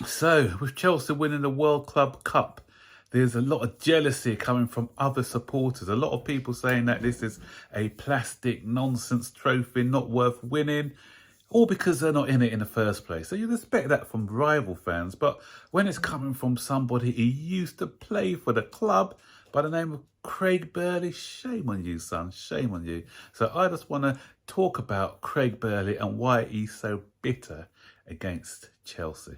So, with Chelsea winning the World Club Cup, there's a lot of jealousy coming from other supporters. A lot of people saying that this is a plastic nonsense trophy, not worth winning, all because they're not in it in the first place. So you'd expect that from rival fans. But when it's coming from somebody who used to play for the club by the name of Craig Burley, shame on you, son, shame on you. So I just want to talk about Craig Burley and why he's so bitter against Chelsea.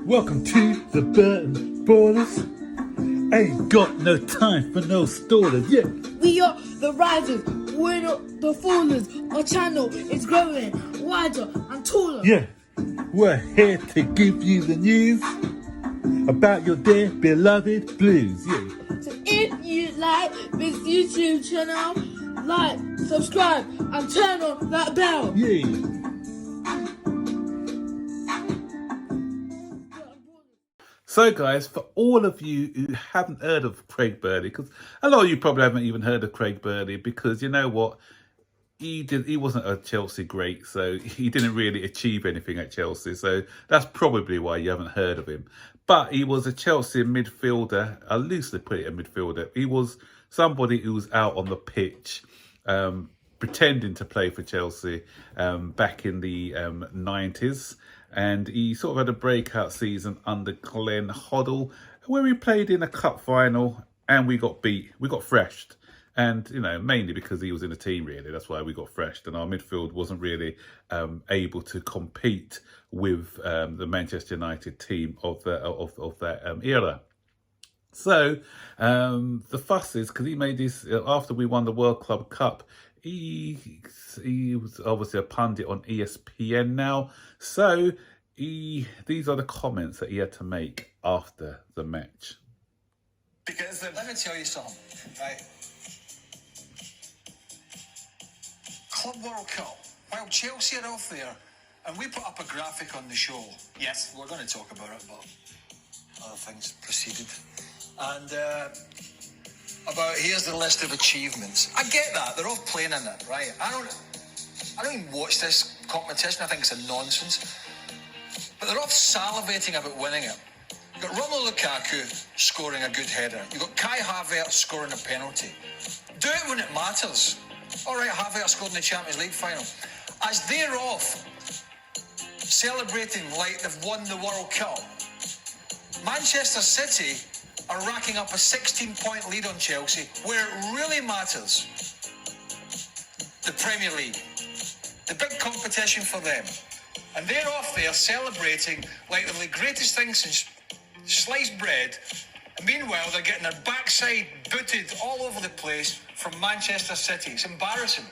Welcome to the Burton Ballers. Ain't got no time for no stallers, yeah. We are the risers, we're not the fallers. Our channel is growing wider and taller. Yeah, we're here to give you the news about your dear beloved Blues, yeah. So if you like this YouTube channel, like, subscribe and turn on that bell. Yeah. So guys, for all of you who haven't heard of Craig Burley, because a lot of you probably haven't even heard of Craig Burley, because you know what, he wasn't a Chelsea great, so he didn't really achieve anything at Chelsea, so that's probably why you haven't heard of him. But he was a Chelsea midfielder, I'll loosely put it a midfielder. He was somebody who was out on the pitch, pretending to play for Chelsea back in the 90s. And he sort of had a breakout season under Glenn Hoddle, where we played in a cup final and we got beat. We got thrashed. And, you know, mainly because he was in the team, really. That's why we got thrashed. And our midfield wasn't really able to compete with the Manchester United team of that era. So the fuss is, because he made this, after we won the World Club Cup, he was obviously a pundit on ESPN now. So these are the comments that he had to make after the match. Because let me tell you something, right? Club World Cup, while Chelsea are off there, and we put up a graphic on the show. Yes, we're going to talk about it, but other things preceded. And about here's the list of achievements. I get that, they're all playing in it, right? I don't even watch this competition. I think it's a nonsense. But they're all salivating about winning it. You've got Romelu Lukaku scoring a good header. You've got Kai Havertz scoring a penalty. Do it when it matters. All right, Havertz scored in the Champions League final. As they're off celebrating like they've won the World Cup, Manchester City are racking up a 16-point lead on Chelsea, where it really matters. The Premier League, the big competition for them. And they're off there celebrating like they're the greatest thing since sliced bread. And meanwhile, they're getting their backside booted all over the place from Manchester City. It's embarrassing.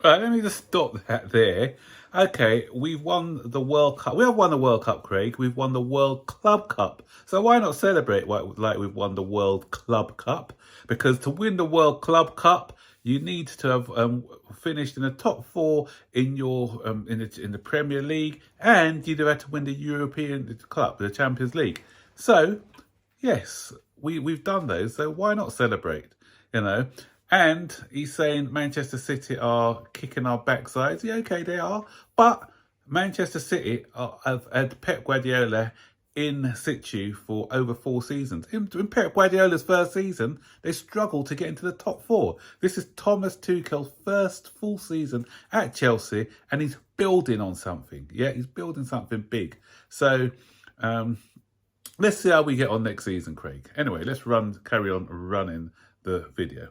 All right, let me just stop that there. Okay, we've won the World Cup. We have won the World Cup, Craig. We've won the World Club Cup. So why not celebrate like we've won the World Club Cup? Because to win the World Club Cup, you need to have finished in the top four in your in the Premier League, and you'd have had to win the European Cup, the Champions League. So yes, we've done those. So why not celebrate? You know. And he's saying Manchester City are kicking our backsides. Yeah, okay, they are. But Manchester City have had Pep Guardiola in situ for over 4 seasons. In Pep Guardiola's first season, they struggled to get into the top 4. This is Thomas Tuchel's first full season at Chelsea, and he's building on something. Yeah, he's building something big. So let's see how we get on next season, Craig. Anyway, let's carry on running the video.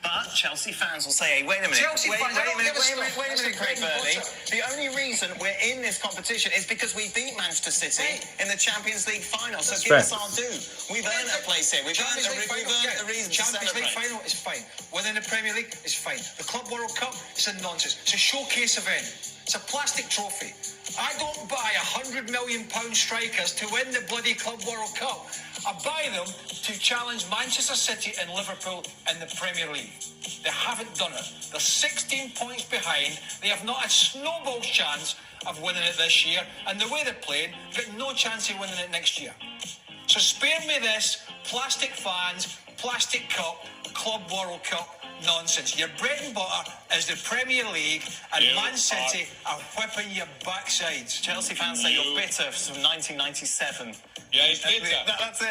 But Chelsea fans will say, hey, wait a minute, wait a minute, Craig Burley. The only reason we're in this competition is because we beat Manchester City in the Champions League final. So give us our due. We've earned a place here. We've earned a reason to celebrate. Champions League final is fine. Winning the Premier League is fine. The Club World Cup is a nonsense. It's a showcase event. It's a plastic trophy. I don't buy £100 million strikers to win the bloody Club World Cup. I buy them to challenge Manchester City and Liverpool in the Premier League. They haven't done it. They're 16 points behind. They have not a snowball's chance of winning it this year. And the way they're playing, they've got no chance of winning it next year. So spare me this plastic fans, plastic cup, Club World Cup nonsense. Your bread and butter is the Premier League, and Man City are whipping your backsides. Chelsea fans say you're bitter from 1997. Yeah, he's bitter. That's it.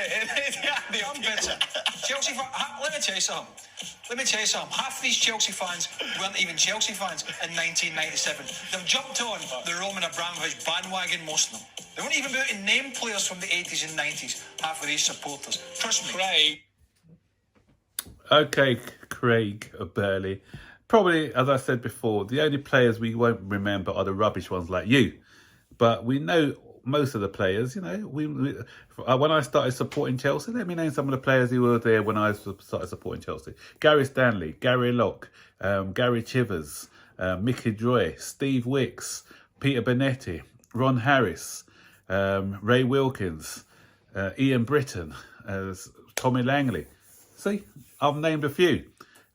I'm bitter. Chelsea fans, let me tell you something. Half of these Chelsea fans weren't even Chelsea fans in 1997. They've jumped on the Roman Abramovich bandwagon, most of them. They weren't even able to name players from the 80s and 90s, half of these supporters. Trust me. Craig. Okay, Craig Burley. Probably, as I said before, the only players we won't remember are the rubbish ones like you. But we know most of the players, you know. When I started supporting Chelsea, let me name some of the players who were there when I started supporting Chelsea. Gary Stanley, Gary Locke, Gary Chivers, Mickey Droy, Steve Wicks, Peter Benetti, Ron Harris, Ray Wilkins, Ian Britton, Tommy Langley. See, I've named a few.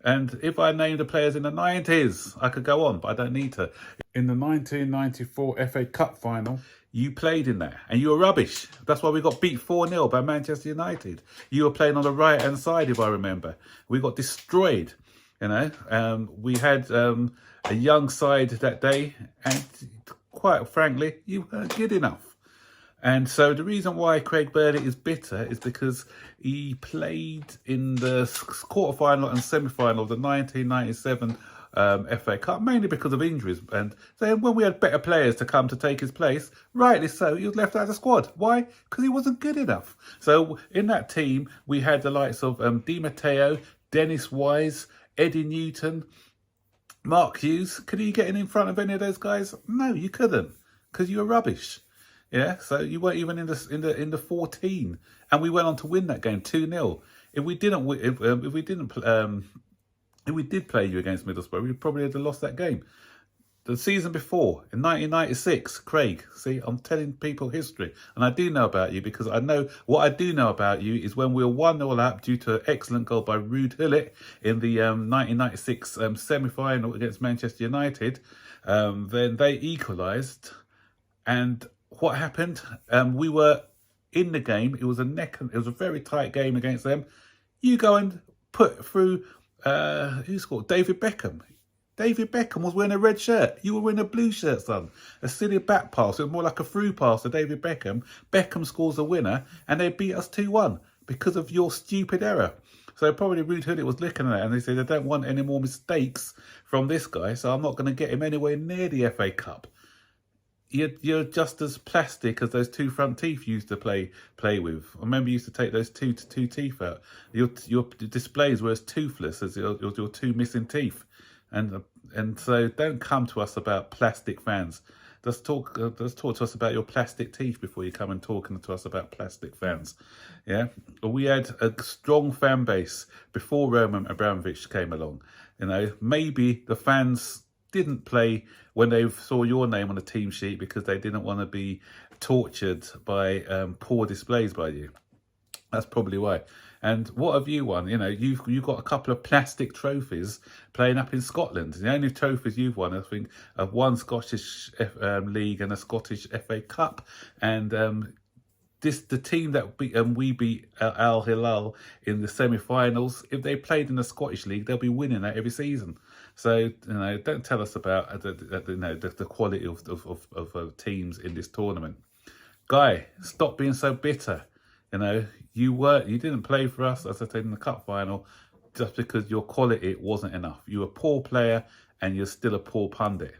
And if I named the players in the 90s, I could go on, but I don't need to. In the 1994 FA Cup final, you played in that, and you were rubbish. That's why we got beat 4-0 by Manchester United. You were playing on the right-hand side, if I remember. We got destroyed, you know. We had a young side that day, and quite frankly, you weren't good enough. And so the reason why Craig Burley is bitter is because he played in the quarter-final and semi-final of the 1997 FA Cup, mainly because of injuries. And then when we had better players to come to take his place, rightly so, he was left out of the squad. Why? Because he wasn't good enough. So in that team, we had the likes of Di Matteo, Dennis Wise, Eddie Newton, Mark Hughes. Could you get in front of any of those guys? No, you couldn't, because you were rubbish. Yeah, so you weren't even in the 14, and we went on to win that game 2-0. If we did play you against Middlesbrough, we probably would have lost that game. The season before, in 1996, Craig, see, I'm telling people history, and I do know about you because I know what I do know about you is when we were 1-0 up due to an excellent goal by Ruud Gullit in the 1996 semi-final against Manchester United. Then they equalised, and what happened? We were in the game. It was a very tight game against them. You go and put through who scored? David Beckham. David Beckham was wearing a red shirt. You were wearing a blue shirt, son. A silly back pass. It was more like a through pass to David Beckham. Beckham scores a winner, and they beat us 2-1 because of your stupid error. So probably Ruud Gullit was looking at it, and they said, I don't want any more mistakes from this guy, so I'm not going to get him anywhere near the FA Cup. You're just as plastic as those two front teeth you used to play with. I remember you used to take those two teeth out. Your displays were as toothless as your two missing teeth. And so don't come to us about plastic fans. Just talk to us about your plastic teeth before you come and talking to us about plastic fans. Yeah, we had a strong fan base before Roman Abramovich came along. You know, maybe the fans didn't play when they saw your name on the team sheet because they didn't want to be tortured by poor displays by you. That's probably why. And what have you won? You know, you've got a couple of plastic trophies playing up in Scotland. The only trophies you've won, I think, are one Scottish League and a Scottish FA Cup. And the team that we beat Al Hilal in the semi-finals, if they played in the Scottish League, they'll be winning that every season. So, you know, don't tell us about the quality of teams in this tournament. Guy, stop being so bitter. You know, you didn't play for us, as I said, in the cup final, just because your quality wasn't enough. You're a poor player and you're still a poor pundit.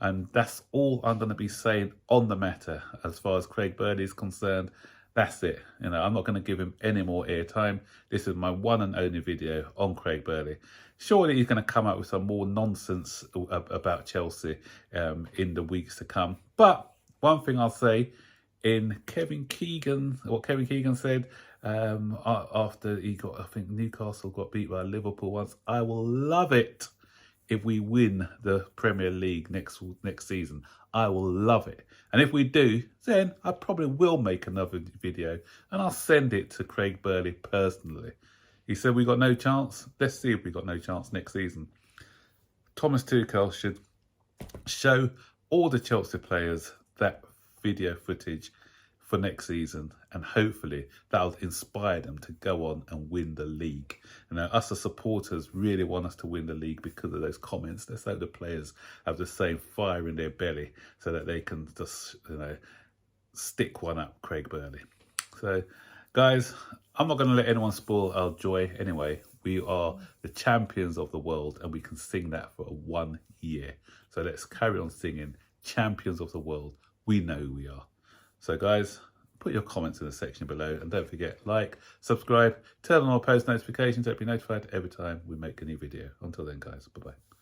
And that's all I'm going to be saying on the matter as far as Craig Burley is concerned. That's it. You know, I'm not going to give him any more airtime. This is my one and only video on Craig Burley. Surely he's going to come up with some more nonsense about Chelsea in the weeks to come. But one thing I'll say, what Kevin Keegan said after I think Newcastle got beat by Liverpool once, I will love it if we win the Premier League next season. I will love it. And if we do, then I probably will make another video and I'll send it to Craig Burley personally. He said we got no chance. Let's see if we got no chance next season. Thomas Tuchel should show all the Chelsea players that video footage for next season, and hopefully that'll inspire them to go on and win the league. You know, us as supporters really want us to win the league because of those comments. Let's hope the players have the same fire in their belly so that they can just, you know, stick one up Craig Burnley. So, guys, I'm not going to let anyone spoil our joy anyway. We are the champions of the world, and we can sing that for 1 year. So let's carry on singing champions of the world. We know who we are. So guys, put your comments in the section below, and don't forget, like, subscribe, turn on our post notifications to be notified every time we make a new video. Until then, guys, bye-bye.